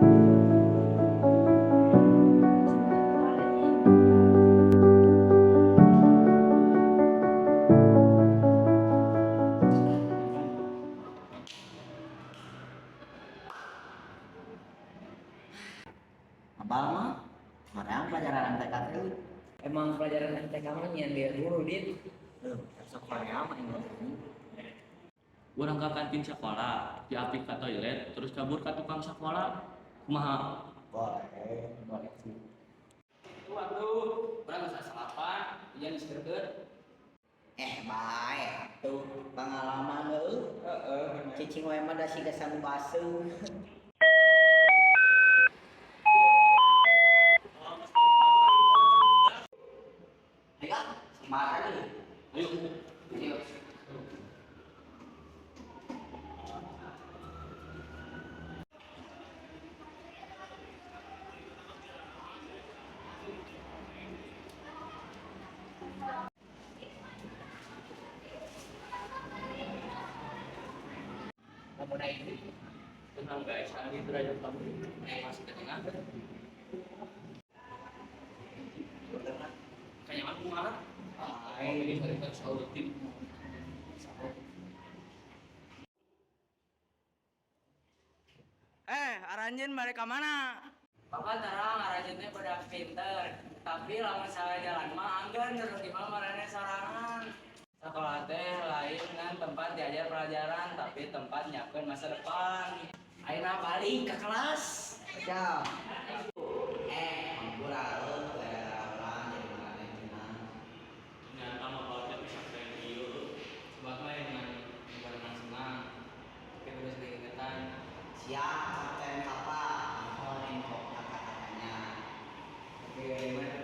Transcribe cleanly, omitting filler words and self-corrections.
Abal mah, sekarang pelajaran MTK itu. Emang pelajaran MTK mah nyian dia guru dit. Sekolah mah ini. Urang ke kantin sekolah, diapik ke toilet, terus kabur ke tukang sekolah. Kumaha? Boleh sih. Waduh, urang geus salapan, ieu diseukeut. Baik, tuh pengalaman lu. Cicing we mah da siga sanu basuh. Ayo, semangat nih. Ayo. Ayo. Kamu naik ini. Tenang guys, ini derajat kamu naik masuk ke tengah. Kayak aku marah. Ini dari sahur tim. Aranjeun mereka mana? Bapak terang arajatnya pada pinter, tapi lamun salah jalan mah anggan terus gimana marane sorangan. Sekolah teh lain kan tempat diajar pelajaran, tapi tempat nyiapkeun masa depan. Ayeuna balik ke kelas. Siap. Kurang orang jadi mana cina. Ternyata mah kalau bisa keren ieu. Sebab mah dengan senang. Tapi udah sering ingetan. Siap, kapten apa? Oh, info kata-katanya. Oke, gimana?